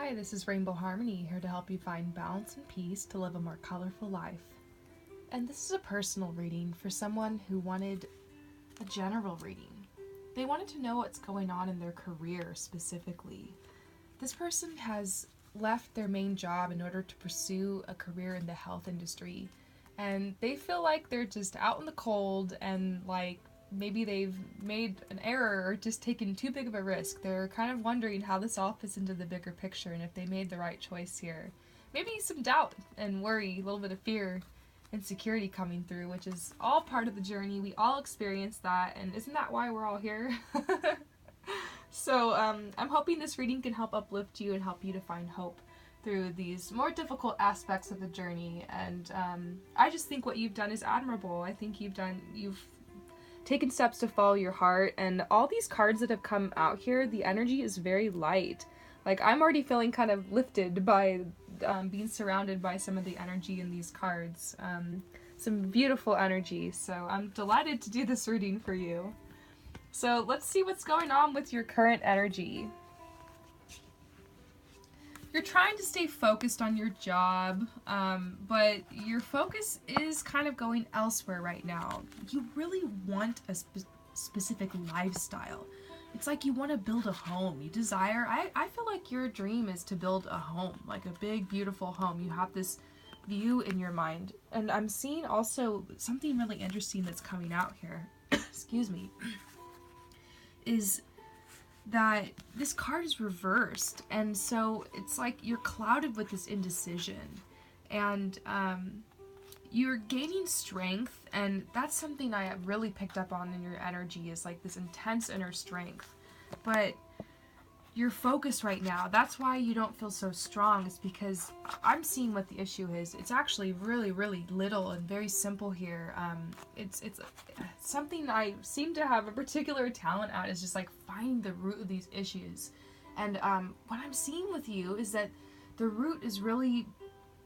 Hi, this is Rainbow Harmony, here to help you find balance and peace to live a more colorful life. And this is a personal reading for someone who wanted a general reading. They wanted to know what's going on in their career specifically. This person has left their main job in order to pursue a career in the health industry, and they feel like they're just out in the cold and like maybe they've made an error or just taken too big of a risk. They're kind of wondering how this all fits into the bigger picture and if they made the right choice here. Maybe some doubt and worry, a little bit of fear, insecurity coming through, which is all part of the journey. We all experience that, and isn't that why we're all here? So I'm hoping this reading can help uplift you and help you to find hope through these more difficult aspects of the journey. And I just think what you've done is admirable. I think you've taken steps to follow your heart, and all these cards that have come out here, the energy is very light. Like, I'm already feeling kind of lifted by being surrounded by some of the energy in these cards. Some beautiful energy, so I'm delighted to do this reading for you. So let's see what's going on with your current energy. You're trying to stay focused on your job, but your focus is kind of going elsewhere right now. You really want a specific lifestyle. It's like you want to build a home. You desire, I feel like your dream is to build a home, like a big, beautiful home. You have this view in your mind. And I'm seeing also something really interesting that's coming out here, excuse me, is that this card is reversed, and so it's like you're clouded with this indecision, and you're gaining strength, and that's something I really picked up on in your energy, is like this intense inner strength. But your focus right now, that's why you don't feel so strong, is because I'm seeing what the issue is. It's actually really, really little and very simple here. It's something I seem to have a particular talent at, is just like finding the root of these issues. And what I'm seeing with you is that the root is really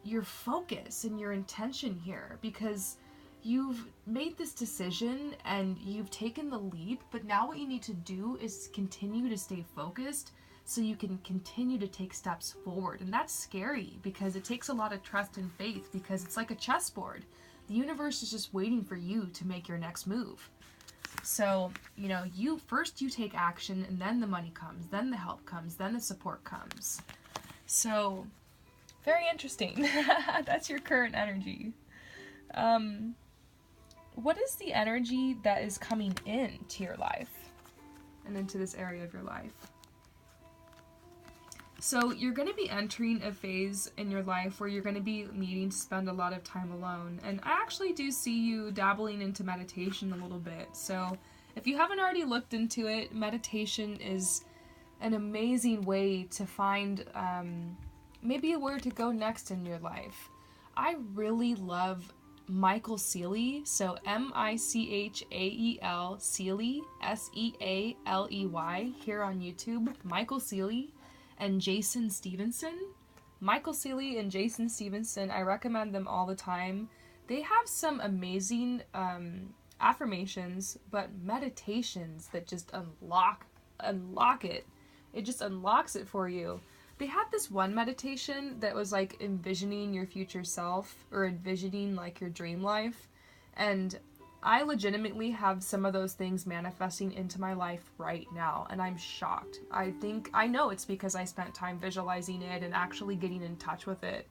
your focus and your intention here, because you've made this decision and you've taken the leap, but now what you need to do is continue to stay focused so you can continue to take steps forward. And that's scary because it takes a lot of trust and faith, because it's like a chessboard. The universe is just waiting for you to make your next move. So, you know, you take action, and then the money comes, then the help comes, then the support comes. So, very interesting. That's your current energy. What is the energy that is coming into your life and into this area of your life? So you're going to be entering a phase in your life where you're going to be needing to spend a lot of time alone. And I actually do see you dabbling into meditation a little bit. So if you haven't already looked into it, meditation is an amazing way to find maybe where to go next in your life. I really love Michael Sealey, so Michael Sealey, Sealey, here on YouTube. Michael Sealey and Jason Stevenson. Michael Sealey and Jason Stevenson, I recommend them all the time. They have some amazing affirmations, but meditations that just unlock it. It just unlocks it for you. They had this one meditation that was like envisioning your future self, or envisioning like your dream life, and I legitimately have some of those things manifesting into my life right now, and I'm shocked. I know it's because I spent time visualizing it and actually getting in touch with it.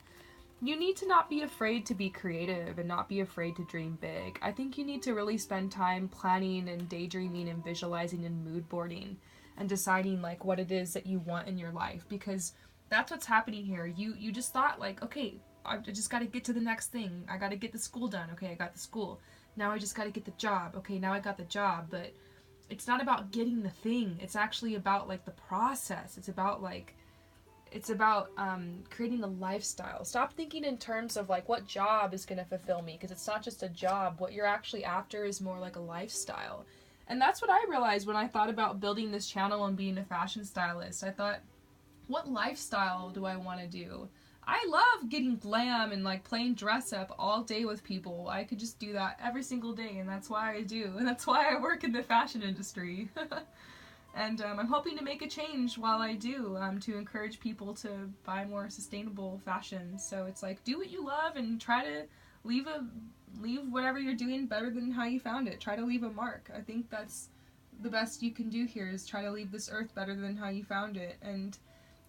You need to not be afraid to be creative and not be afraid to dream big. I think you need to really spend time planning and daydreaming and visualizing and mood boarding and deciding like what it is that you want in your life, because that's what's happening here. You just thought like, okay, I just got to get to the next thing. I got to get the school done. Okay, I got the school. Now I just got to get the job. Okay, now I got the job. But it's not about getting the thing. It's actually about like the process. It's about creating a lifestyle. Stop thinking in terms of like what job is going to fulfill me, because it's not just a job. What you're actually after is more like a lifestyle. And that's what I realized when I thought about building this channel and being a fashion stylist. I thought, what lifestyle do I want to do? I love getting glam and like playing dress up all day with people. I could just do that every single day, and that's why I do. And that's why I work in the fashion industry. And I'm hoping to make a change while I do, to encourage people to buy more sustainable fashion. So it's like, do what you love and try to leave whatever you're doing better than how you found it. Try to leave a mark. I think that's the best you can do here, is try to leave this earth better than how you found it. And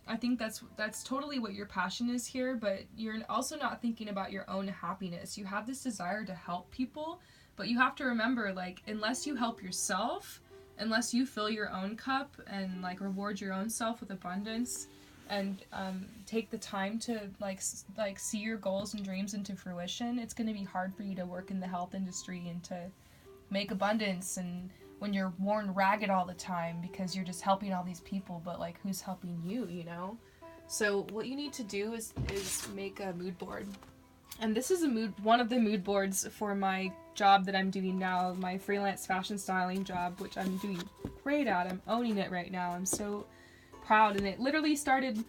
I think that's totally what your passion is here, but you're also not thinking about your own happiness. You have this desire to help people, but you have to remember, like, unless you help yourself, unless you fill your own cup and like reward your own self with abundance, and take the time to like see your goals and dreams into fruition, it's going to be hard for you to work in the health industry and to make abundance, and when you're worn ragged all the time because you're just helping all these people, but like, who's helping you, you know? So what you need to do is make a mood board. And this is one of the mood boards for my job that I'm doing now, my freelance fashion styling job, which I'm doing great at. I'm owning it right now. I'm so proud. And it literally started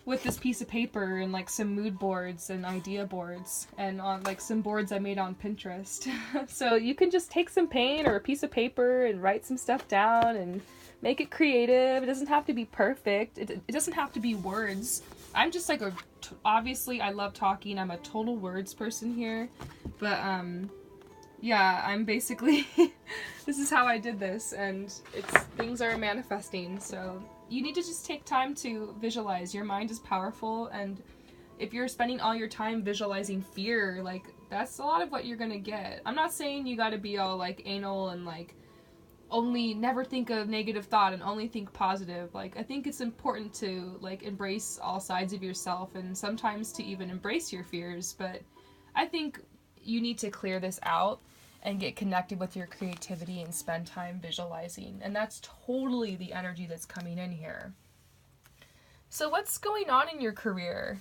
with this piece of paper and like some mood boards and idea boards, and on like some boards I made on Pinterest. So you can just take some paint or a piece of paper and write some stuff down and make it creative. It doesn't have to be perfect. It doesn't have to be words. I'm just like obviously I love talking. I'm a total words person here, but yeah, I'm basically this is how I did this, and things are manifesting. So you need to just take time to visualize. Your mind is powerful, and if you're spending all your time visualizing fear, like, that's a lot of what you're gonna get. I'm not saying you gotta be all like anal and like only never think of negative thought and only think positive. Like, I think it's important to like embrace all sides of yourself, and sometimes to even embrace your fears, but I think you need to clear this out and get connected with your creativity and spend time visualizing. And that's totally the energy that's coming in here. So what's going on in your career?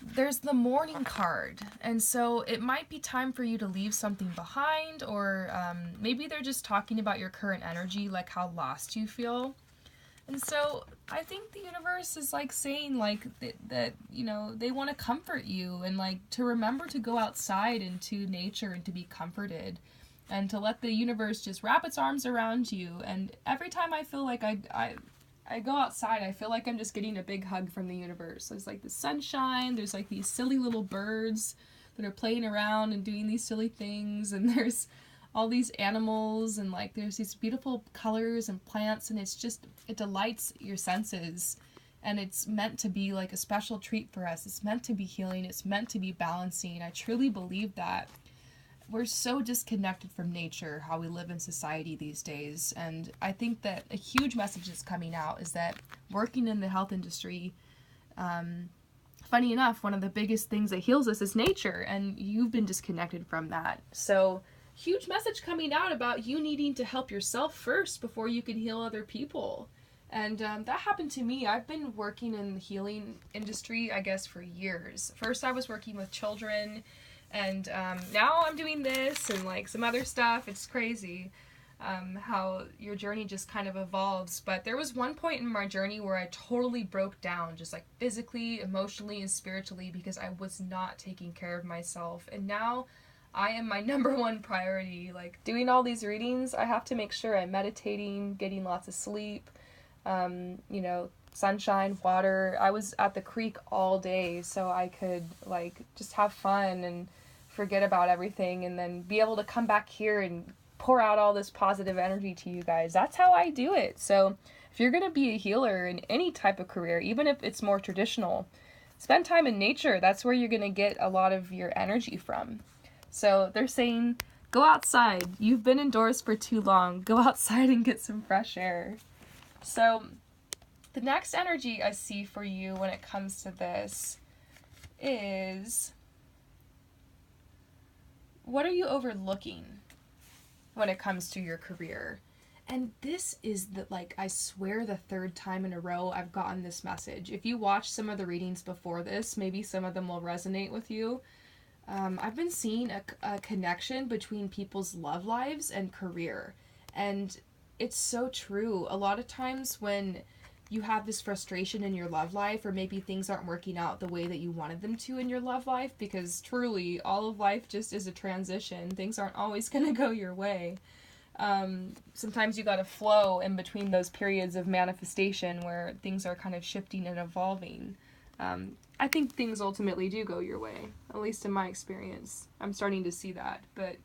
There's the Mourning card. And so it might be time for you to leave something behind, or maybe they're just talking about your current energy, like how lost you feel. And so I think the universe is like saying like that, you know, they want to comfort you, and like to remember to go outside into nature and to be comforted, and to let the universe just wrap its arms around you. And every time I feel like I go outside, I feel like I'm just getting a big hug from the universe. There's like the sunshine, there's like these silly little birds that are playing around and doing these silly things, and there's all these animals, and like there's these beautiful colors and plants, and it's just, it delights your senses, and it's meant to be like a special treat for us. It's meant to be healing, it's meant to be balancing. I truly believe that. We're so disconnected from nature, how we live in society these days, and I think that a huge message that's coming out is that working in the health industry, funny enough, one of the biggest things that heals us is nature, and you've been disconnected from that. So huge message coming out about you needing to help yourself first before you can heal other people. And that happened to me. I've been working in the healing industry, I guess, for years. First I was working with children, and now I'm doing this and like some other stuff. It's crazy how your journey just kind of evolves. But there was one point in my journey where I totally broke down, just like physically, emotionally, and spiritually, because I was not taking care of myself. And now I am my number one priority. Like, doing all these readings, I have to make sure I'm meditating, getting lots of sleep, you know, sunshine, water. I was at the creek all day so I could like just have fun and forget about everything, and then be able to come back here and pour out all this positive energy to you guys. That's how I do it. So if you're going to be a healer in any type of career, even if it's more traditional, spend time in nature. That's where you're going to get a lot of your energy from. So they're saying, go outside. You've been indoors for too long. Go outside and get some fresh air. So the next energy I see for you when it comes to this is, what are you overlooking when it comes to your career? And this is the, like, I swear the third time in a row I've gotten this message. If you watch some of the readings before this, maybe some of them will resonate with you. I've been seeing a connection between people's love lives and career. And it's so true. A lot of times when you have this frustration in your love life, or maybe things aren't working out the way that you wanted them to in your love life, because truly all of life just is a transition. Things aren't always going to go your way. Sometimes you gotta flow in between those periods of manifestation where things are kind of shifting and evolving. I think things ultimately do go your way, at least in my experience. I'm starting to see that, but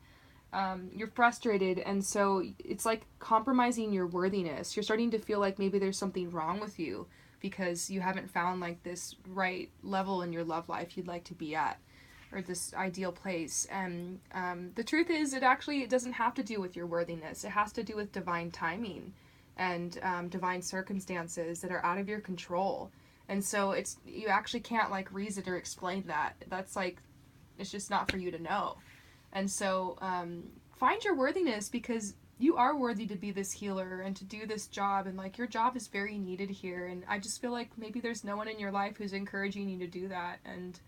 you're frustrated, and so it's like compromising your worthiness. You're starting to feel like maybe there's something wrong with you because you haven't found like this right level in your love life you'd like to be at, or this ideal place. And the truth is, it doesn't have to do with your worthiness. It has to do with divine timing and divine circumstances that are out of your control. And so you actually can't like reason or explain that. That's like, it's just not for you to know. And so find your worthiness, because you are worthy to be this healer and to do this job, and like your job is very needed here. And I just feel like maybe there's no one in your life who's encouraging you to do that, and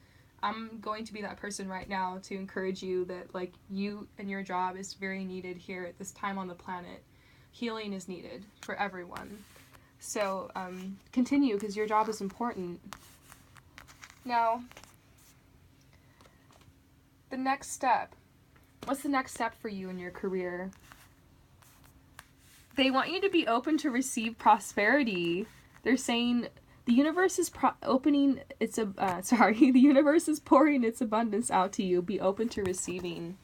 I'm going to be that person right now to encourage you that like you and your job is very needed here at this time on the planet. Healing is needed for everyone. So continue, because your job is important. Now, the next step. What's the next step for you in your career? They want you to be open to receive prosperity. They're saying the universe is the universe is pouring its abundance out to you. Be open to receiving.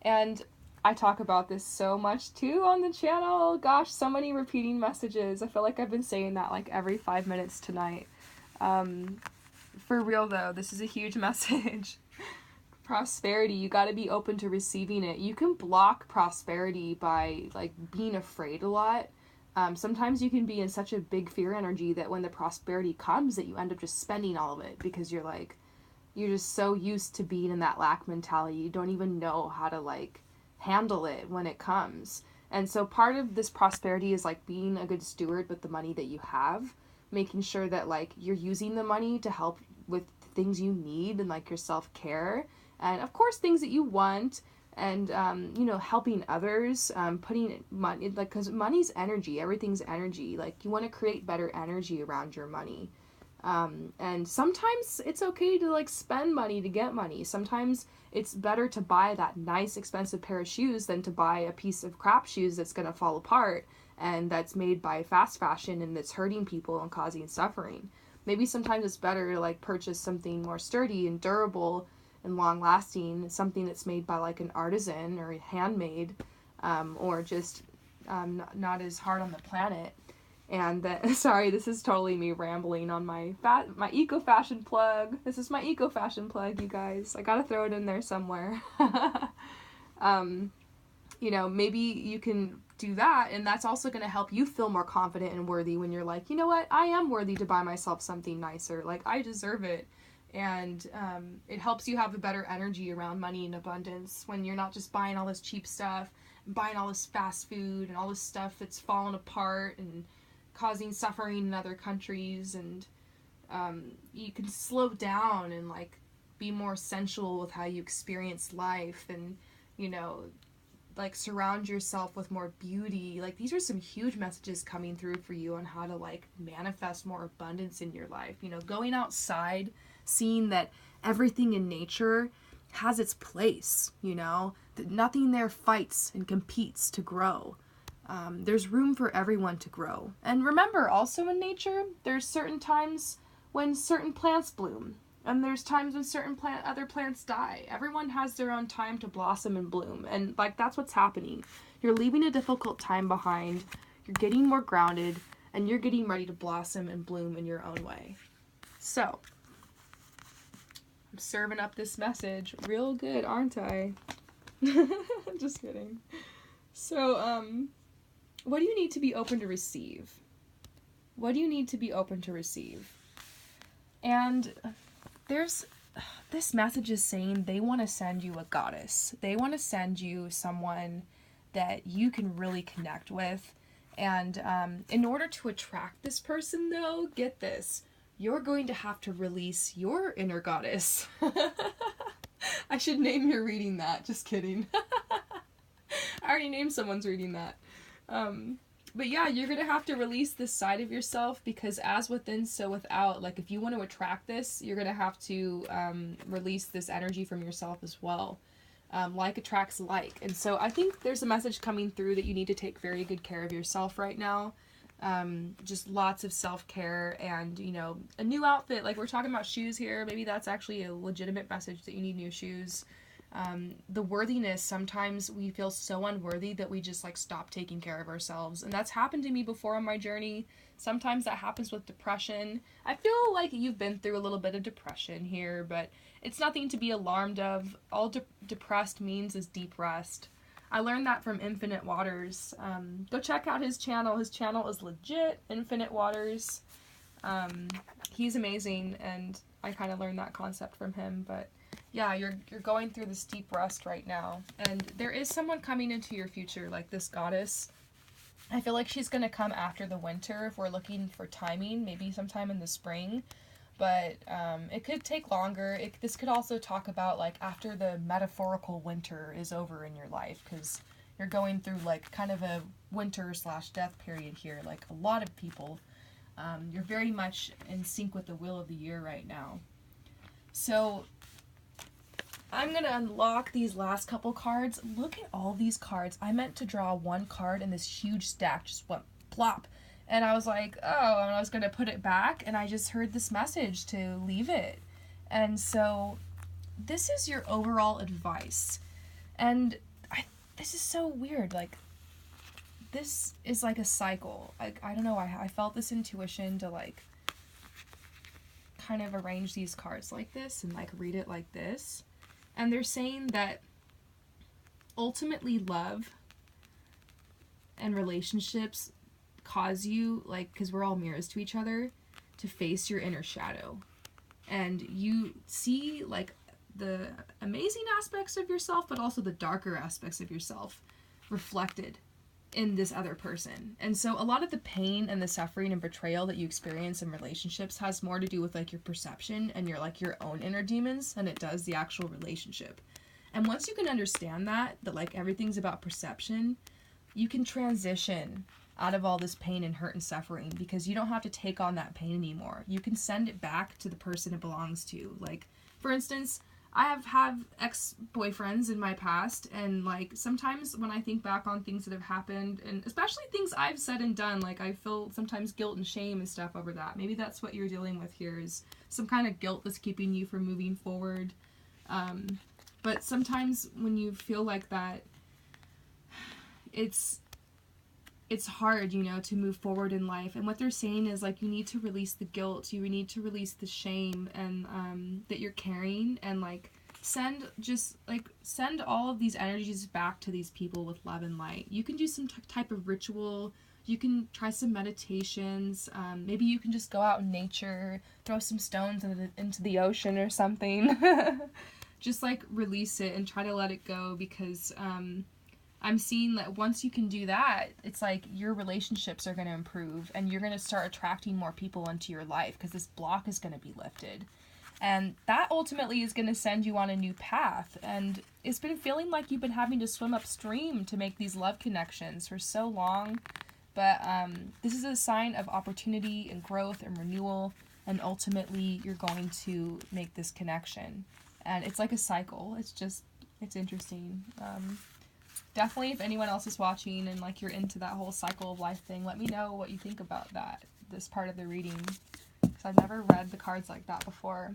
And I talk about this so much too on the channel. Gosh, so many repeating messages. I feel like I've been saying that like every 5 minutes tonight. For real though, this is a huge message. Prosperity, you got to be open to receiving it. You can block prosperity by like being afraid a lot. Sometimes you can be in such a big fear energy that when the prosperity comes, that you end up just spending all of it, because you're just so used to being in that lack mentality. You don't even know how to like handle it when it comes. And so part of this prosperity is like being a good steward with the money that you have, making sure that like you're using the money to help with things you need and like your self-care, and of course things that you want, and helping others, putting money, like, because money's energy, everything's energy. Like you want to create better energy around your money. And sometimes it's okay to like spend money to get money. Sometimes it's better to buy that nice expensive pair of shoes than to buy a piece of crap shoes that's going to fall apart and that's made by fast fashion and that's hurting people and causing suffering. Maybe sometimes it's better to like purchase something more sturdy and durable and long lasting, something that's made by like an artisan or handmade, or just not as hard on the planet. And sorry, this is totally me rambling on my eco fashion plug. This is my eco fashion plug, you guys. I gotta throw it in there somewhere. Maybe you can do that, and that's also going to help you feel more confident and worthy when you're like, you know what, I am worthy to buy myself something nicer. Like, I deserve it. And it helps you have a better energy around money and abundance when you're not just buying all this cheap stuff, and buying all this fast food and all this stuff that's falling apart and causing suffering in other countries. And you can slow down and like be more sensual with how you experience life, and like surround yourself with more beauty. Like, these are some huge messages coming through for you on how to like manifest more abundance in your life. Going outside, seeing that everything in nature has its place, that nothing there fights and competes to grow. There's room for everyone to grow. And remember, also in nature, there's certain times when certain plants bloom, and there's times when other plants die. Everyone has their own time to blossom and bloom, and like that's what's happening. You're leaving a difficult time behind, you're getting more grounded, and you're getting ready to blossom and bloom in your own way. So, I'm serving up this message real good, aren't I? Just kidding. So, what do you need to be open to receive? What do you need to be open to receive? And this message is saying they want to send you a goddess. They want to send you someone that you can really connect with. And in order to attract this person, though, get this, you're going to have to release your inner goddess. I should name your reading that. Just kidding. I already named someone's reading that. But yeah, you're going to have to release this side of yourself, because as within, so without. Like, if you want to attract this, you're going to have to release this energy from yourself as well. Like attracts like. And so I think there's a message coming through that you need to take very good care of yourself right now. Just lots of self-care and, you know, a new outfit. Like we're talking about shoes here. Maybe that's actually a legitimate message that you need new shoes. The worthiness, sometimes we feel so unworthy that we just like stop taking care of ourselves. And that's happened to me before on my journey. Sometimes that happens with depression. I feel like you've been through a little bit of depression here, but it's nothing to be alarmed of. All depressed means is deep rest. I learned that from Infinite Waters. Go check out his channel. His channel is legit, Infinite Waters. He's amazing, and I kind of learned that concept from him. But yeah, you're going through this deep rest right now, and there is someone coming into your future, like this goddess. I feel like she's going to come after the winter if we're looking for timing, maybe sometime in the spring. But it could take longer. This could also talk about like after the metaphorical winter is over in your life, because you're going through like kind of a winter/death period here. Like a lot of people, you're very much in sync with the wheel of the year right now. So I'm going to unlock these last couple cards. Look at all these cards. I meant to draw one card and this huge stack just went plop. And I was like, oh, and I was going to put it back, and I just heard this message to leave it. And so this is your overall advice. And this is so weird. Like, this is like a cycle. Like, I don't know, I felt this intuition to like kind of arrange these cards like this and like read it like this. And they're saying that ultimately love and relationships cause you, like, because we're all mirrors to each other, to face your inner shadow. And you see, like, the amazing aspects of yourself, but also the darker aspects of yourself reflected in this other person. And so a lot of the pain and the suffering and betrayal that you experience in relationships has more to do with, like, your perception and your, like, your own inner demons than it does the actual relationship. And once you can understand that, like, everything's about perception, you can transition out of all this pain and hurt and suffering, because you don't have to take on that pain anymore. You can send it back to the person it belongs to. Like, for instance, I have had ex-boyfriends in my past, and like sometimes when I think back on things that have happened, and especially things I've said and done, like I feel sometimes guilt and shame and stuff over that. Maybe that's what you're dealing with here, is some kind of guilt that's keeping you from moving forward. But sometimes when you feel like that, it's hard, you know, to move forward in life. And what they're saying is, like, you need to release the guilt, you need to release the shame and that you're carrying, and like send all of these energies back to these people with love and light. You can do some type of ritual, you can try some meditations, maybe you can just go out in nature, throw some stones into the ocean or something. Just like release it and try to let it go, because I'm seeing that once you can do that, it's like your relationships are going to improve, and you're going to start attracting more people into your life, because this block is going to be lifted. And that ultimately is going to send you on a new path. And it's been feeling like you've been having to swim upstream to make these love connections for so long. But this is a sign of opportunity and growth and renewal, and ultimately you're going to make this connection. And it's like a cycle. It's interesting. Definitely, if anyone else is watching and like you're into that whole cycle of life thing, let me know what you think about this part of the reading, because I've never read the cards like that before.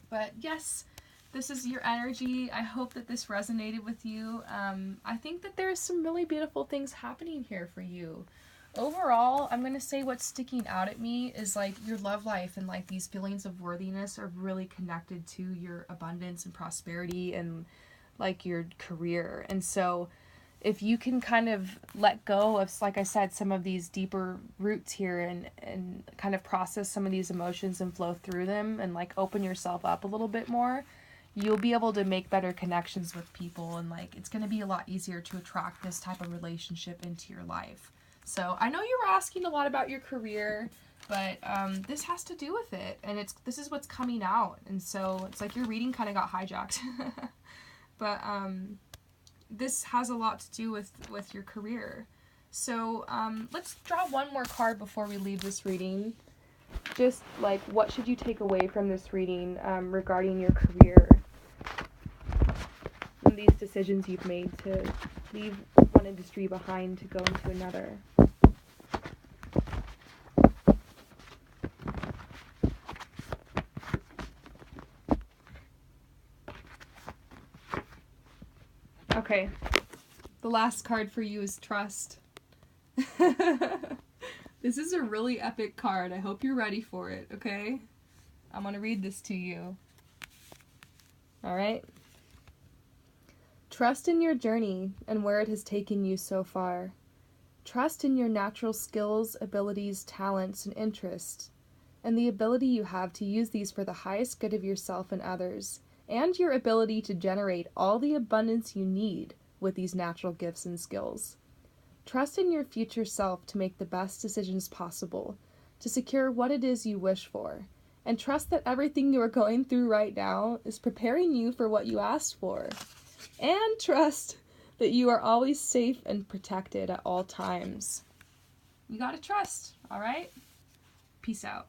But yes, this is your energy. I hope that this resonated with you. I think that there's some really beautiful things happening here for you. Overall, I'm going to say what's sticking out at me is like your love life and like these feelings of worthiness are really connected to your abundance and prosperity and like your career. And so if you can kind of let go of, like I said, some of these deeper roots here and kind of process some of these emotions and flow through them and like open yourself up a little bit more, you'll be able to make better connections with people, and like it's going to be a lot easier to attract this type of relationship into your life. So I know you were asking a lot about your career, but this has to do with it, and this is what's coming out. And so it's like your reading kind of got hijacked. But this has a lot to do with your career. So let's draw one more card before we leave this reading. Just like, what should you take away from this reading regarding your career? And these decisions you've made to leave one industry behind to go into another. Okay, the last card for you is Trust. This is a really epic card. I hope you're ready for it, okay? I'm going to read this to you. All right? Trust in your journey and where it has taken you so far. Trust in your natural skills, abilities, talents, and interests, and the ability you have to use these for the highest good of yourself and others, and your ability to generate all the abundance you need with these natural gifts and skills. Trust in your future self to make the best decisions possible, to secure what it is you wish for, and trust that everything you are going through right now is preparing you for what you asked for. And trust that you are always safe and protected at all times. You gotta trust, all right? Peace out.